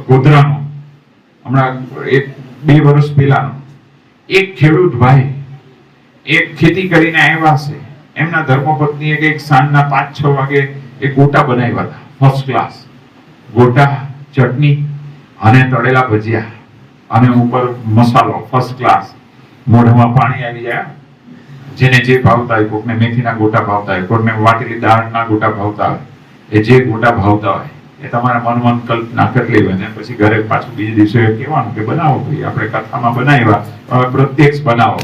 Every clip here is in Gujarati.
ગોધરાનો હમણાં 1-2 વર્ષ પહેલાનો એક ખેડૂત ભાઈ એક ખેતી કરીને આવ્યા છે, એમના ધર્મપત્નીએ કંઈક સાંજના 5-6 વાગે એક ગોટા બનાવ્યા હતા, ફર્સ્ટ ક્લાસ ગોટા, ચટણી અને તળેલા ભજીયા અને ઉપર મસાલો ફર્સ્ટ ક્લાસ. મોઢામાં પાણી આવી જાય. જેને જે ભાવતા હોય, કોકને મેથીના ગોટા ભાવતા હોય, કોકને વાટેલી દાળના ગોટા ભાવતા હોય, એ જે ગોટા ભાવતા હોય એ તમારા મનમાં કલ્પના કરી લેવી અને પછી ઘરે પાછું બીજે દિવસે કહેવાનું કે બનાવો ભાઈ, આપણે કથામાં બનાવ્યા, હવે પ્રત્યક્ષ બનાવો.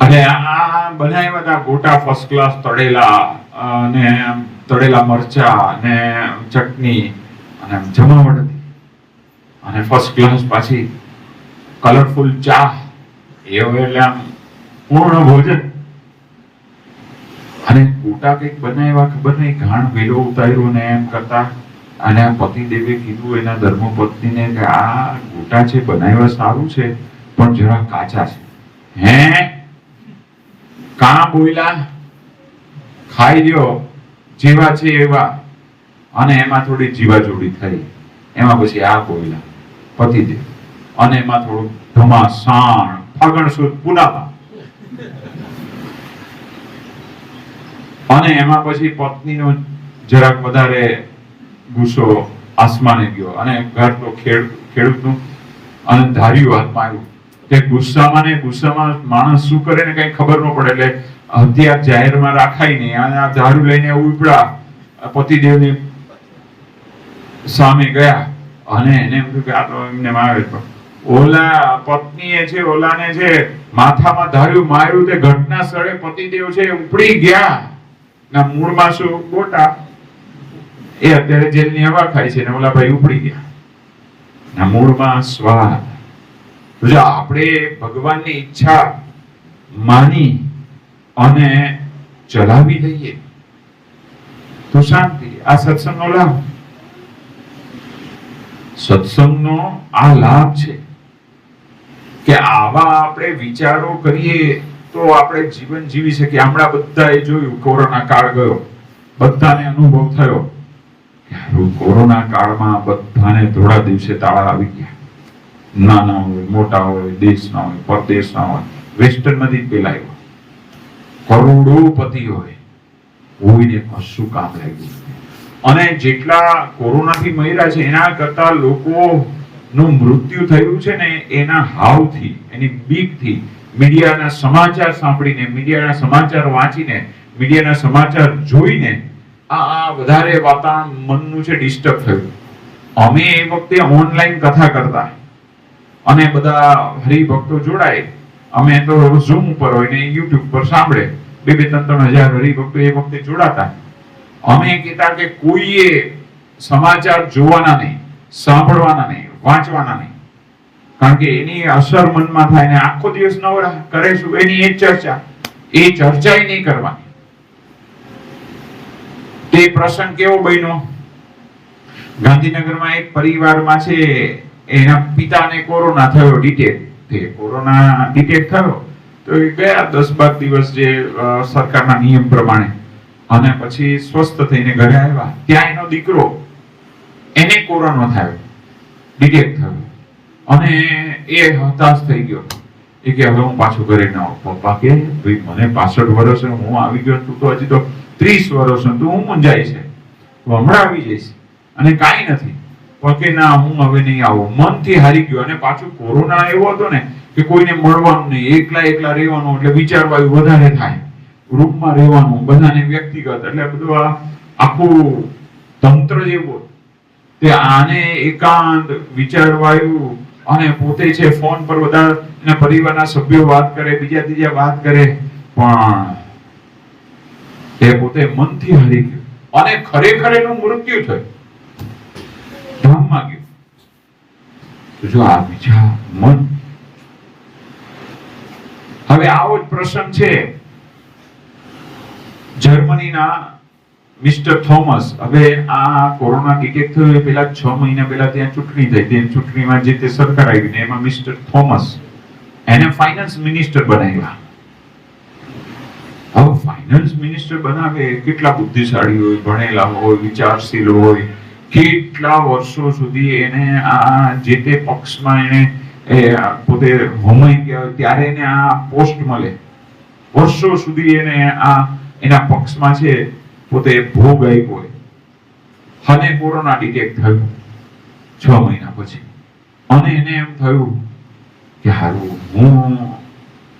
અને આ બનાવ્યા હતા ગોટા ફર્સ્ટ ક્લાસ, તળેલા અને તળેલા મરચા અને ચટણી અને જમાવટ હતી અને ફર્સ્ટ ક્લાસ પાછી કલરફુલ ચા. એવું એટલે આમ પૂર્ણ ભોજન. અને ગોટા કઈક બનાવ્યા ખબર નહીં, ઘાણ વેલો ઉતાર્યો ને એમ કરતા અને પતિદેવે કીધું એના ધર્મપત્નીને કે આ ગોટા છે બનાવ્યા સારું છે પણ જરા કાચા છે. હે કા બોયલા, ખાઈ લ્યો જેવા છે એવા. અને એમાં થોડી જીવાજોડી થઈ. એમાં પછી આ બોયલા પતિદેવ અને એમાં થોડું ઘમાસાણ ફાગણ સુદ પુનામાં. અને એમાં પછી પત્નીનો જરાક વધારે ગુસ્સો આસમાને ગયો અને ઘર તો ખેડૂતનું અને ધાર્યું હાથમાં આવ્યું કે ગુસ્સામાં માણસ શું કરે ને કઈ ખબર ન પડે, એટલે હથિયાર જાહેરમાં રાખાય નહીં. અને આ ધારું લઈને ઉપડા પતિદેવની સામે ગયા અને એને એમ કે આ તો એમને મારે. ઓલા પત્નીએ છે ઓલાને છે માથામાં ધાર્યું માર્યું, તે ઘટના સ્થળે પતિદેવ છે ઉપડી ગયા. ના મૂળમાં શું ગોટા, એ અત્યારે જેલની હવા ખાય છે ને ઓલા ભાઈ ઉપડી ગયા. ના મૂળમાં સ્વાદ. તો જો આપણે ભગવાનની ઈચ્છા માની અને ચલાવી લઈએ તો શાંતિ. આ સત્સંગનો લાભ, સત્સંગનો આ લાભ છે કે આવા આપણે વિચારો કરીએ તો આપણે જીવન જીવી શકીએ. હમણાં બધાએ જોયું કોરોના કાળ ગયો, બધાને અનુભવ થયો કે કોરોના કાળમાં બધાને થોડા દિવસે તાળા આવી ગયા. નાના હોય, મોટા હોય, દેશના હોય, પરદેશના હોય, વેસ્ટર્ન માંથી પેલા આવ્યો, કરોડોપતિ હોય, કોઈને કશું કામ લાગ્યું. અને જેટલા કોરોનાથી મર્યા છે એના કરતા લોકોનું મૃત્યુ થયું છે ને એના હાવથી, એની બીકથી, મીડિયાના સમાચાર સાંભળીને, મીડિયાના સમાચાર વાંચીને, મીડિયાના સમાચાર જોઈને આ વધારે વાતાવરણ મનનું છે ડિસ્ટર્બ થયું. અમે એ વખતે ઓનલાઈન કથા કરતા અને બધા હરિભક્તો જોડાય. અમે તો ઝૂમ ઉપર હોય ને યુટ્યુબ પર સાંભળે. 2-3 હજાર હરિભક્તો એ વખતે જોડાતા. અમે કહેતા કે કોઈએ સમાચાર જોવાના નહીં, સાંભળવાના નહીં, વાંચવાના નહીં, કારણ કે એની અસર મનમાં થાય ને આખો દિવસ નવરા કરે શું એની એ ચર્ચા નહીં કરવાની. તે પ્રસંગ કેવો બન્યો, ગાંધીનગરમાં એક પરિવારમાં છે એના પિતાને કોરોના થયો, કોરોના ડિટેક્ટ થયો. તો એ ગયા 10-12 દિવસ જે સરકારના નિયમ પ્રમાણે, અને પછી સ્વસ્થ થઈને ઘરે આવ્યા. ત્યાં એનો દીકરો, એને કોરોના થયો, ડિટેક્ટ થયો અને એ હતાશ થઈ ગયો. એ કે હવે હું પાછું ઘરે ન આવું. પપ્પા કે ભાઈ મને 65 વર્ષ હું આવી ગયો, તું તો હજી તો 30 વર્ષ તું હું મૂંઝાય છે, હમણાં આવી જઈશ અને કાંઈ નથી. કે ના હું હવે નહીં આવું. મનથી હારી ગયો. અને પાછું કોરોના એવો હતો ને કે કોઈને મળવાનું નહીં, એકલા રહેવાનું, એટલે વિચારવાયું વધારે થાય, ગ્રુપમાં રહેવાનું, બધાને વ્યક્તિગત, એટલે બધું આ આખું તંત્ર જેવું. તે આને એકાંત વિચારવાયું અને પોતે છે ફોન પર બધા એના પરિવારના સભ્યો વાત કરે, બીજા ત્રીજા વાત કરે, પણ એ પોતે મનથી હારી ગયો અને ખરેખર એનું મૃત્યુ થયું, ધામમાં ગયું. તો જો આ બીજા મન. હવે આવો જ પ્રસંગ છે જર્મનીના મિસ્ટર થોમસ. હવે આ કોરોના ડિટેક્ટ થયો એ પહેલા 6 મહિના પહેલા ત્યાં ચૂંટણી થઈ. તે ચૂંટણીમાં જે તે સરકાર આવી ને એમાં મિસ્ટર થોમસ એને ફાઇનાન્સ મિનિસ્ટર બનાવ્યા. હવે ફાઇનાન્સ મિનિસ્ટર બનાવે કેટલા બુદ્ધિશાળી હોય, ભણેલા હોય, વિચારશીલ હોય, કેટલા વર્ષો સુધી એને આ જે તે પક્ષમાં એને પોતે હોમાઈ ગયા હોય ત્યારે એને આ પોસ્ટ મળે, વર્ષો સુધી એને આ એના પક્ષમાં છે પોતે ભોગ આપ્યો હોય, અને કોરોના ડિટેક્ટ થયું 6 મહિના પછી, અને એને એમ થયું કે હારું હું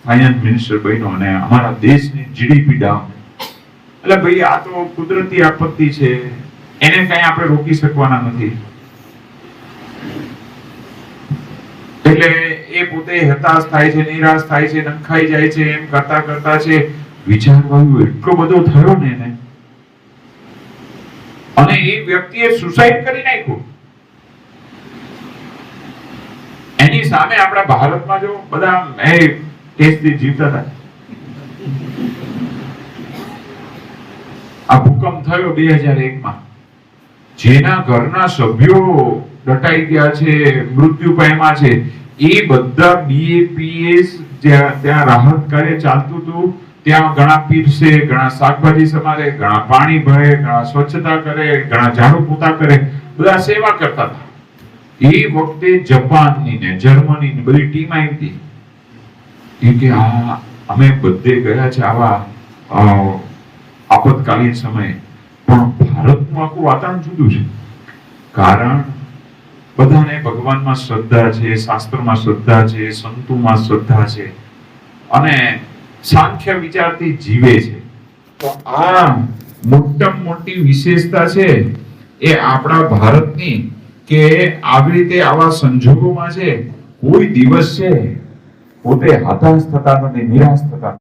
ફાઇનાન્સ મિનિસ્ટર બન્યો અને અમારા દેશની જીડીપી ડાઉન. એટલે ભાઈ આ તો કુદરતી આપત્તિ છે, એને કઈ આપણે રોકી શકવાના નથી. એટલે એ પોતે હતાશ થાય છે, નિરાશ થાય છે, નંખાઈ જાય છે, એમ કરતા કરતા છે વિચારવાનું એટલો બધો થયો ને એને, અને એ વ્યક્તિએ સુસાઇડ કરી નાખ્યું. એની સામે આપણા ભારતમાં જો બધા ટેસ્ટથી જીવતા હતા. આ ભૂકંપ થયો 2001 માં, જેના ઘરના સભ્યો દટાઈ ગયા છે, મૃત્યુ પામ્યા છે, એ બધા BAPS ત્યાં રાહત કાર્ય ચાલતું હતું. ત્યાં ઘણા પીરસે, ઘણા શાકભાજી સમારે, ઘણા પાણી ભરે, ઘણા સ્વચ્છતા કરે, ઘણા ઝાડુ પોતા કરે, બધા સેવા કરતા હતા. એ વખતે જપાનની ને જર્મનીની બધી ટીમ આવી હતી. એ કે અમે બધે ગયા છે આવા આપતકાલીન સમયે, પણ ભારતનું આખું વાતાવરણ જુદું છે. કારણ બધાને ભગવાનમાં શ્રદ્ધા છે, શાસ્ત્રમાં શ્રદ્ધા છે, સંતોમાં શ્રદ્ધા છે, અને સાંખ્ય વિચારથી જીવે છે. તો આ મોટામાં મોટી વિશેષતા છે એ આપણા ભારતની, કે આવી રીતે આવા સંજોગોમાં છે કોઈ દિવસ છે પોતે હતાશ થતા નથી, નિરાશ થતા.